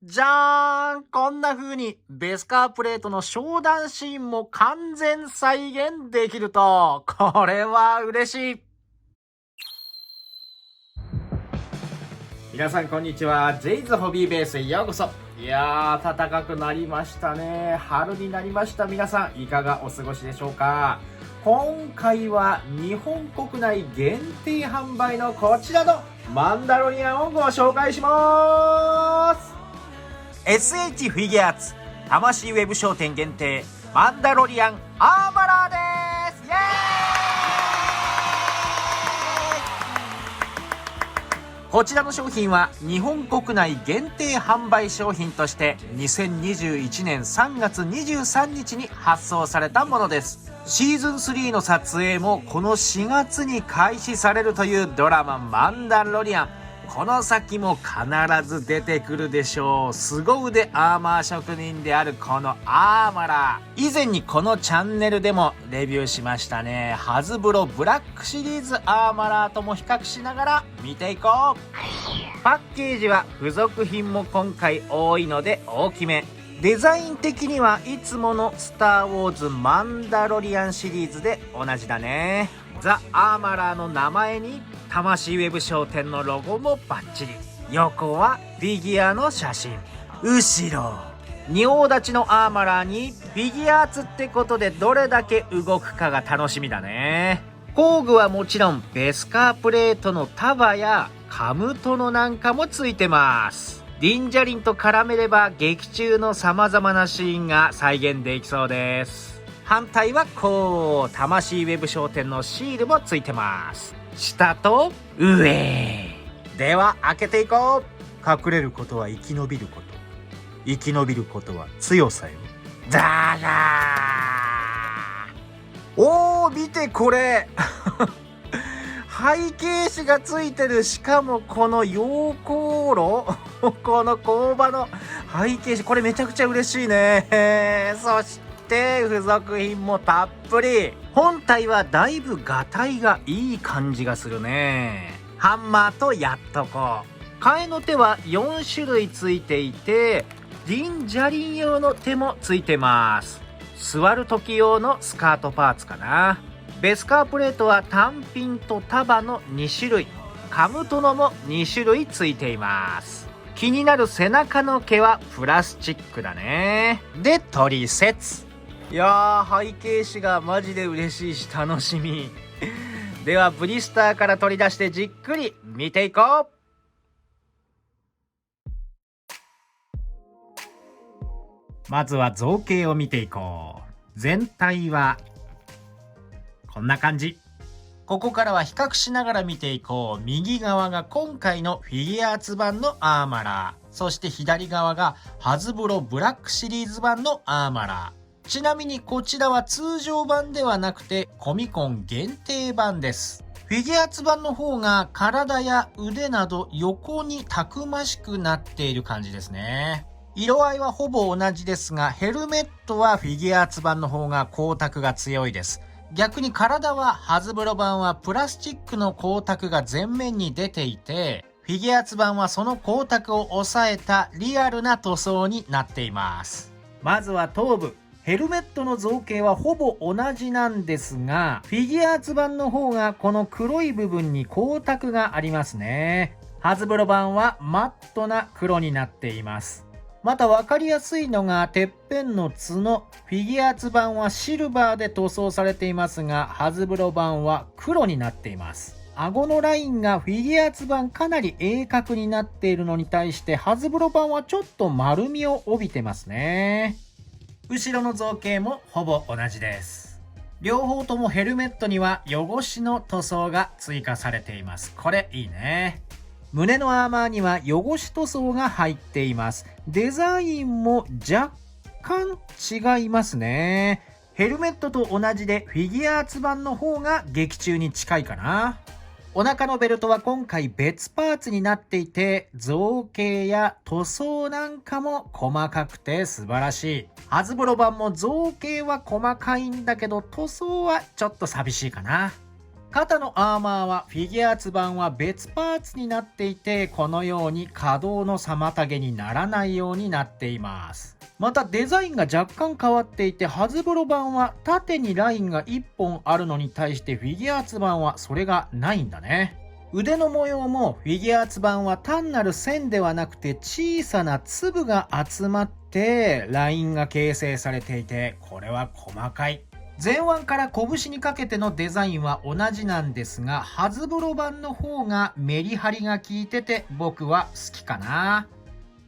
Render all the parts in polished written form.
じゃーん、こんな風にベスカープレートの商談シーンも完全再現できると、これは嬉しい。皆さんこんにちは。ジェイズホビーベースへようこそ。いやー、暖かくなりましたね。春になりました。皆さんいかがお過ごしでしょうか。今回は日本国内限定販売のこちらのマンダロリアンをご紹介します。SH フィギュアーツ魂ウェブ商店限定マンダロリアンアーマラーです。イエーイ。こちらの商品は日本国内限定販売商品として2021年3月23日に発送されたものです。シーズン3の撮影もこの4月に開始されるというドラママンダロリアン。この先も必ず出てくるでしょう。凄腕アーマー職人であるこのアーマラー。以前にこのチャンネルでもレビューしましたね。ハズブロブラックシリーズアーマラーとも比較しながら見ていこう。パッケージは付属品も今回多いので大きめ。デザイン的にはいつものスターウォーズマンダロリアンシリーズで同じだね。ザ・アーマラーの名前に魂ウェブ商店のロゴもバッチリ。横はフィギュアの写真。後ろ仁王立ちのアーマラーにフィギュアーツってことでどれだけ動くかが楽しみだね。工具はもちろんベスカープレートの束やカムトノなんかもついてます。ディンジャリンと絡めれば劇中の様々なシーンが再現できそうです。反対はこう魂ウェブ商店のシールもついてます。下と上では開けていこう。隠れることは生き延びること、生き延びることは強さよ。だがおー、見てこれ背景紙がついてる。しかもこの溶鉱炉この工場の背景紙、これめちゃくちゃ嬉しいね。そして付属品もたっぷり。本体はだいぶガタイがいい感じがするね。ハンマーとやっとこう。替えの手は4種類ついていて、ディンジャリン用の手もついてます。座る時用のスカートパーツかな。ベスカープレートは単品と束の2種類、カムトノも2種類ついています。気になる背中の毛はプラスチックだね。で取説。いやー、背景紙がマジで嬉しいし楽しみではブリスターから取り出してじっくり見ていこう。まずは造形を見ていこう。全体はこんな感じ。ここからは比較しながら見ていこう。右側が今回のフィギュアーツ版のアーマラー。そして左側がハズブロブラックシリーズ版のアーマラー。ちなみにこちらは通常版ではなくてコミコン限定版です。フィギュアーツ版の方が体や腕など横にたくましくなっている感じですね。色合いはほぼ同じですが、ヘルメットはフィギュアーツ版の方が光沢が強いです。逆に体はハズブロ版はプラスチックの光沢が前面に出ていて、フィギュアーツ版はその光沢を抑えたリアルな塗装になっています。まずは頭部。ヘルメットの造形はほぼ同じなんですが、フィギュアーツ版の方がこの黒い部分に光沢がありますね。ハズブロ版はマットな黒になっています。また分かりやすいのがてっぺんの角。フィギュアーツ版はシルバーで塗装されていますが、ハズブロ版は黒になっています。顎のラインがフィギュアーツ版かなり鋭角になっているのに対して、ハズブロ版はちょっと丸みを帯びてますね。後ろの造形もほぼ同じです。両方ともヘルメットには汚しの塗装が追加されています。これいいね。胸のアーマーには汚し塗装が入っています。デザインも若干違いますね。ヘルメットと同じでフィギュアーツ版の方が劇中に近いかな。お腹のベルトは今回別パーツになっていて、造形や塗装なんかも細かくて素晴らしい。ハズブロ版も造形は細かいんだけど塗装はちょっと寂しいかな。肩のアーマーはフィギュアーツ版は別パーツになっていて、このように可動の妨げにならないようになっています。またデザインが若干変わっていて、ハズブロ版は縦にラインが1本あるのに対してフィギュアーツ版はそれがないんだね。腕の模様もフィギュアーツ版は単なる線ではなくて小さな粒が集まってラインが形成されていて、これは細かい。前腕から拳にかけてのデザインは同じなんですが、ハズブロ版の方がメリハリが効いてて僕は好きかな。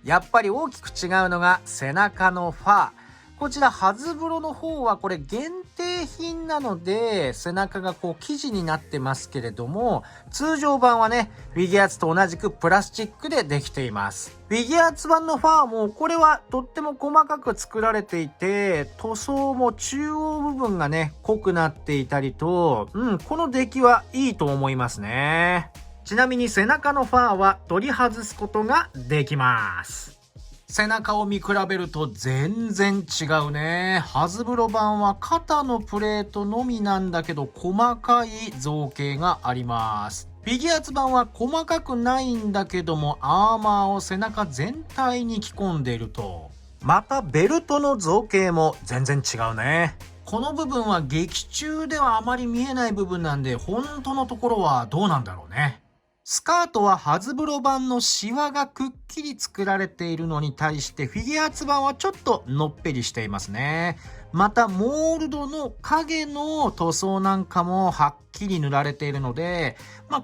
やっぱり大きく違うのが背中のファー。こちらハズブロの方はこれ限定品なので背中がこう生地になってますけれども、通常版はねフィギュアーツと同じくプラスチックでできています。フィギュアーツ版のファーもこれはとっても細かく作られていて、塗装も中央部分がね濃くなっていたりと、この出来はいいと思いますね。ちなみに背中のファーは取り外すことができます。背中を見比べると全然違うね。ハズブロ版は肩のプレートのみなんだけど細かい造形があります。フィギュアーツ版は細かくないんだけどもアーマーを背中全体に着込んでいると。またベルトの造形も全然違うね。この部分は劇中ではあまり見えない部分なんで、本当のところはどうなんだろうね。スカートはハズブロ版のシワがくっきり作られているのに対してフィギュアーツ版はちょっとのっぺりしていますね。またモールドの影の塗装なんかもはっきり塗られているので、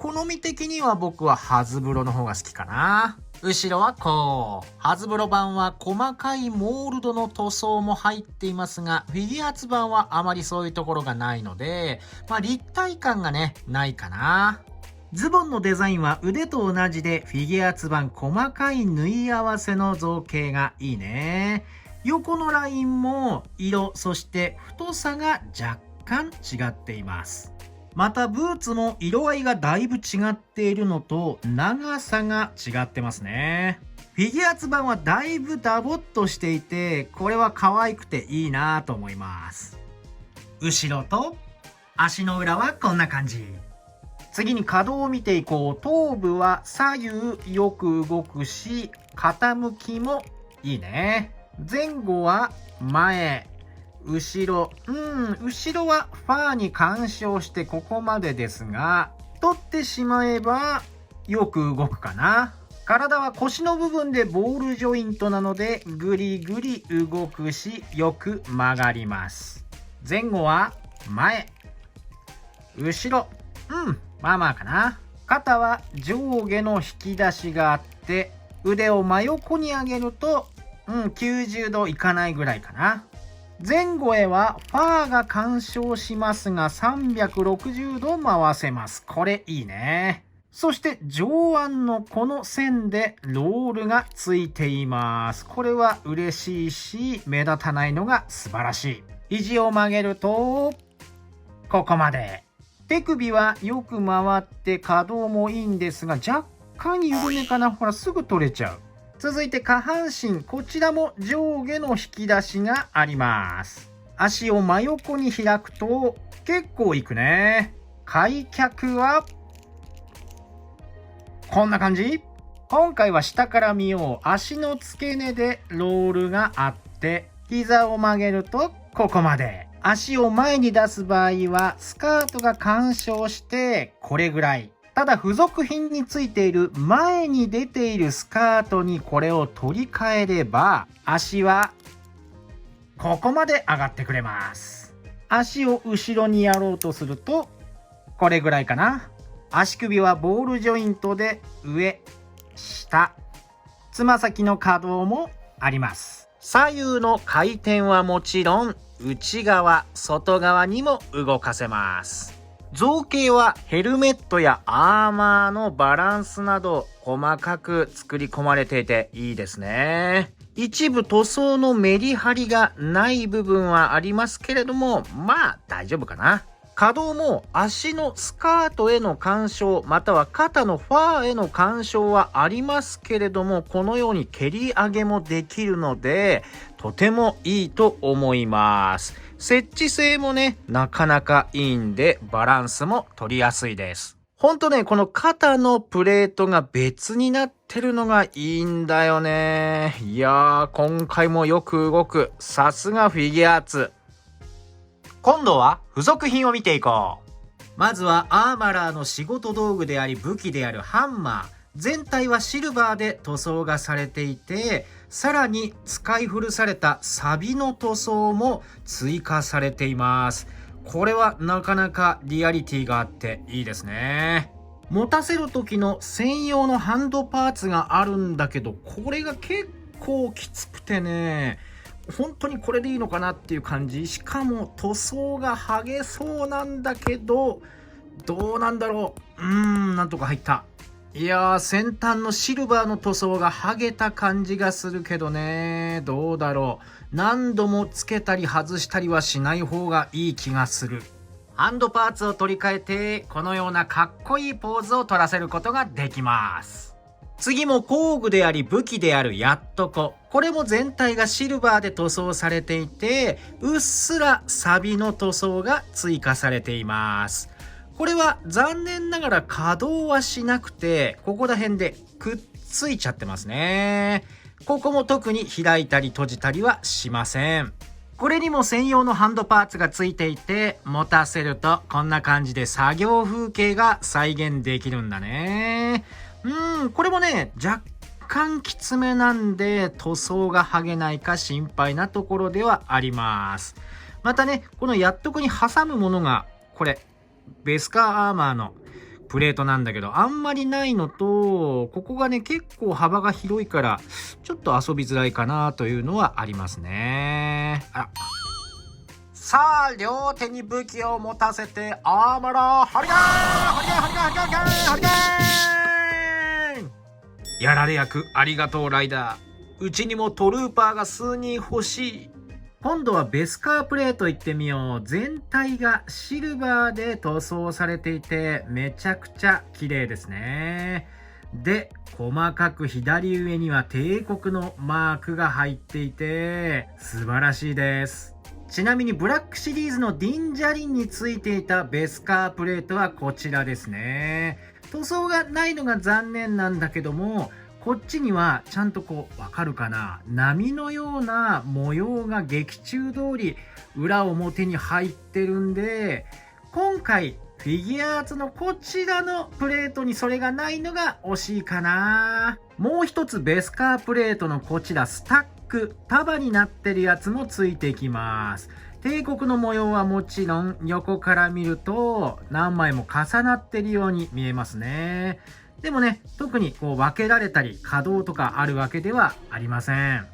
好み的には僕はハズブロの方が好きかな。後ろはこう。ハズブロ版は細かいモールドの塗装も入っていますが、フィギュアーツ版はあまりそういうところがないので、立体感がね、ないかな。ズボンのデザインは腕と同じでフィギュアーツ版細かい縫い合わせの造形がいいね。横のラインも色、そして太さが若干違っています。またブーツも色合いがだいぶ違っているのと長さが違ってますね。フィギュアーツ版はだいぶダボっとしていて、これは可愛くていいなと思います。後ろと足の裏はこんな感じ。次に可動を見ていこう。頭部は左右よく動くし、傾きもいいね。前後は前、後ろ。後ろはファーに干渉してここまでですが、取ってしまえばよく動くかな。体は腰の部分でボールジョイントなのでぐりぐり動くし、よく曲がります。前後は前、後ろ。まあまあかな。肩は上下の引き出しがあって、腕を真横に上げると、90度いかないぐらいかな。前後へはファーが干渉しますが360度回せます。これいいね。そして上腕のこの線でロールがついています。これは嬉しいし目立たないのが素晴らしい。肘を曲げるとここまで。手首はよく回って可動もいいんですが若干緩めかな。ほらすぐ取れちゃう。続いて下半身、こちらも上下の引き出しがあります。足を真横に開くと結構いくね。開脚はこんな感じ。今回は下から見よう。足の付け根でロールがあって膝を曲げるとここまで。足を前に出す場合はスカートが干渉してこれぐらい。ただ付属品についている前に出ているスカートにこれを取り替えれば足はここまで上がってくれます。足を後ろにやろうとするとこれぐらいかな。足首はボールジョイントで上、下。つま先の可動もあります。左右の回転はもちろん内側、外側にも動かせます。造形はヘルメットやアーマーのバランスなど細かく作り込まれていていいですね。一部塗装のメリハリがない部分はありますけれども、大丈夫かな。可動も足のスカートへの干渉または肩のファーへの干渉はありますけれども、このように蹴り上げもできるのでとてもいいと思います。設置性もねなかなかいいんでバランスも取りやすいです。ほんとね、この肩のプレートが別になってるのがいいんだよね。いやー、今回もよく動く。さすがフィギュアーツ。今度は付属品を見ていこう。まずはアーマラーの仕事道具であり武器であるハンマー。全体はシルバーで塗装がされていて、さらに使い古されたサビの塗装も追加されています。これはなかなかリアリティがあっていいですね。持たせる時の専用のハンドパーツがあるんだけど、これが結構きつくてね、本当にこれでいいのかなっていう感じ。しかも塗装が剥げそうなんだけど、どうなんだろう。なんとか入った。いやー、先端のシルバーの塗装が剥げた感じがするけどね、どうだろう。何度もつけたり外したりはしない方がいい気がする。ハンドパーツを取り替えて、このようなかっこいいポーズを取らせることができます。次も工具であり武器であるやっとこ。これも全体がシルバーで塗装されていて、うっすらサビの塗装が追加されています。これは残念ながら稼働はしなくて、ここら辺でくっついちゃってますね。ここも特に開いたり閉じたりはしません。これにも専用のハンドパーツがついていて、持たせるとこんな感じで作業風景が再現できるんだね。これもね、若干きつめなんで塗装が剥げないか心配なところではあります。またね、このやっとくに挟むものがこれベスカーアーマーのプレートなんだけど、あんまりないのと、ここがね結構幅が広いからちょっと遊びづらいかなというのはありますね。さあ、両手に武器を持たせてアーマラーハリガーハリガーハリガーハリガーハリガーやられ役ありがとうライダー。うちにもトルーパーが数人欲しい。今度はベスカープレートいってみよう。全体がシルバーで塗装されていてめちゃくちゃ綺麗ですね。で、細かく左上には帝国のマークが入っていて素晴らしいです。ちなみにブラックシリーズのディンジャリンについていたベスカープレートはこちらですね。塗装がないのが残念なんだけども、こっちにはちゃんとこうわかるかな、波のような模様が劇中通り裏表に入ってるんで、今回フィギュアーツのこちらのプレートにそれがないのが惜しいかな。もう一つベスカープレートのこちらスタック束になってるやつもついてきます。帝国の模様はもちろん横から見ると何枚も重なってるように見えますね。でもね、特にこう分けられたり可動とかあるわけではありません。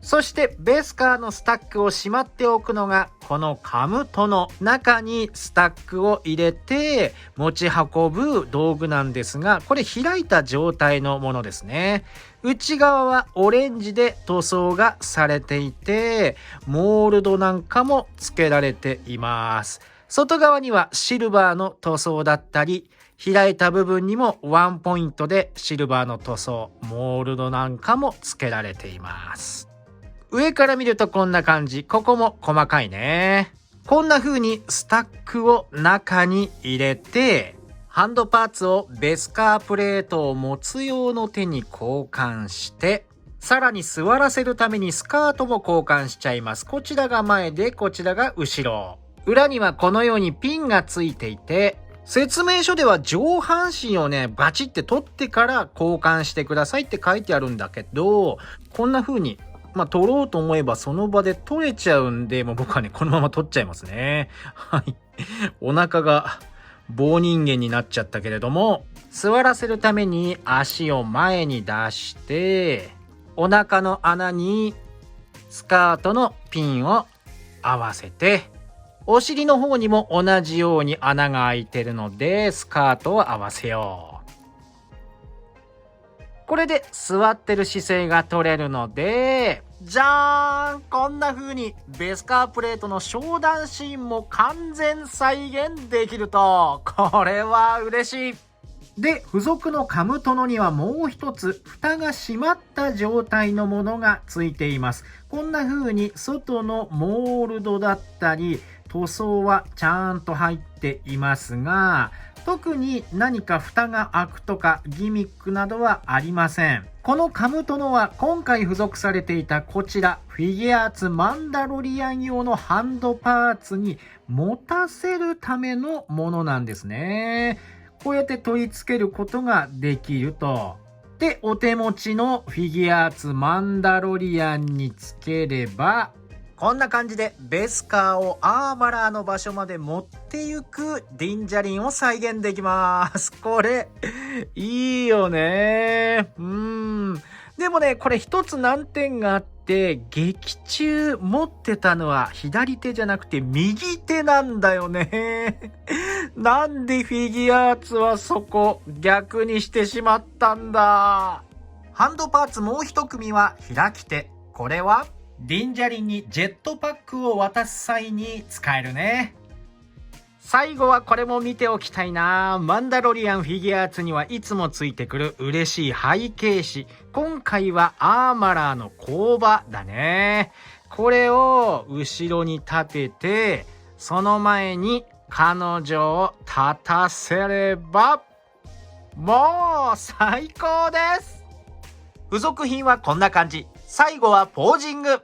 そしてベスカーのスタックをしまっておくのがこのカムトの中にスタックを入れて持ち運ぶ道具なんですが、これ開いた状態のものですね。内側はオレンジで塗装がされていてモールドなんかも付けられています。外側にはシルバーの塗装だったり、開いた部分にもワンポイントでシルバーの塗装、モールドなんかも付けられています。上から見るとこんな感じ。ここも細かいね。こんな風にスタックを中に入れて、ハンドパーツをベスカープレートを持つ用の手に交換して、さらに座らせるためにスカートも交換しちゃいます。こちらが前で、こちらが後ろ。裏にはこのようにピンがついていて、説明書では上半身をねバチって取ってから交換してくださいって書いてあるんだけど、こんな風に取ろうと思えばその場で取れちゃうんで、もう僕はねこのまま取っちゃいますね。はい。お腹が棒人間になっちゃったけれども、座らせるために足を前に出してお腹の穴にスカートのピンを合わせて、お尻の方にも同じように穴が開いてるのでスカートを合わせよう。これで座ってる姿勢が取れるので、じゃーん、こんな風にベスカープレートの商談シーンも完全再現できると、これは嬉しい。で、付属のカムトノにはもう一つ蓋が閉まった状態のものがついています。こんな風に外のモールドだったり塗装はちゃんと入っていますが、特に何か蓋が開くとかギミックなどはありません。このカムトノは今回付属されていたこちらフィギュアーツマンダロリアン用のハンドパーツに持たせるためのものなんですね。こうやって取り付けることができると。で、お手持ちのフィギュアーツマンダロリアンにつければ、こんな感じでベスカーをアーマラーの場所まで持っていくディンジャリンを再現できます。これ、いいよね。でもね、これ一つ難点があって、劇中持ってたのは左手じゃなくて右手なんだよね。なんでフィギュアーツはそこ逆にしてしまったんだ。ハンドパーツもう一組は開き手。これはディンジャリンにジェットパックを渡す際に使えるね。最後はこれも見ておきたいな。マンダロリアンフィギュアーツにはいつもついてくる嬉しい背景紙。今回はアーマラーの工場だね。これを後ろに立てて、その前に彼女を立たせれば、もう最高です。付属品はこんな感じ。最後はポージング。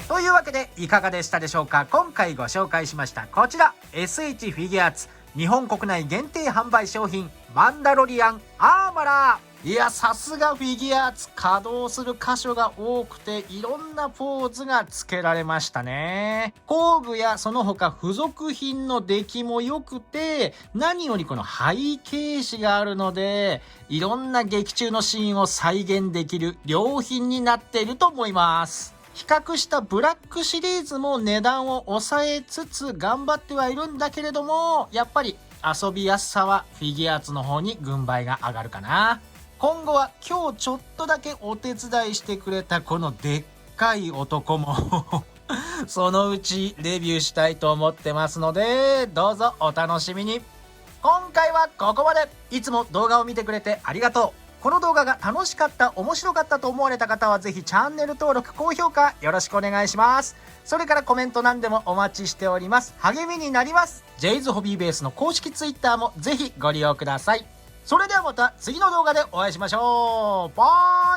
というわけでいかがでしたでしょうか。今回ご紹介しましたこちら SH フィギュアーツ日本国内限定販売商品マンダロリアンアーマラー。いや、さすがフィギュアーツ、稼働する箇所が多くていろんなポーズが付けられましたね。工具やその他付属品の出来も良くて、何よりこの背景紙があるのでいろんな劇中のシーンを再現できる良品になっていると思います。比較したブラックシリーズも値段を抑えつつ頑張ってはいるんだけれども、やっぱり遊びやすさはフィギュアーツの方に軍配が上がるかな。今後は今日ちょっとだけお手伝いしてくれたこのでっかい男もそのうちレビューしたいと思ってますので、どうぞお楽しみに。今回はここまで。いつも動画を見てくれてありがとう。この動画が楽しかった、面白かったと思われた方はぜひチャンネル登録、高評価よろしくお願いします。それからコメント何でもお待ちしております。励みになります。ジェイズホビーベースの公式 Twitter もぜひご利用ください。それではまた次の動画でお会いしましょう。バイ。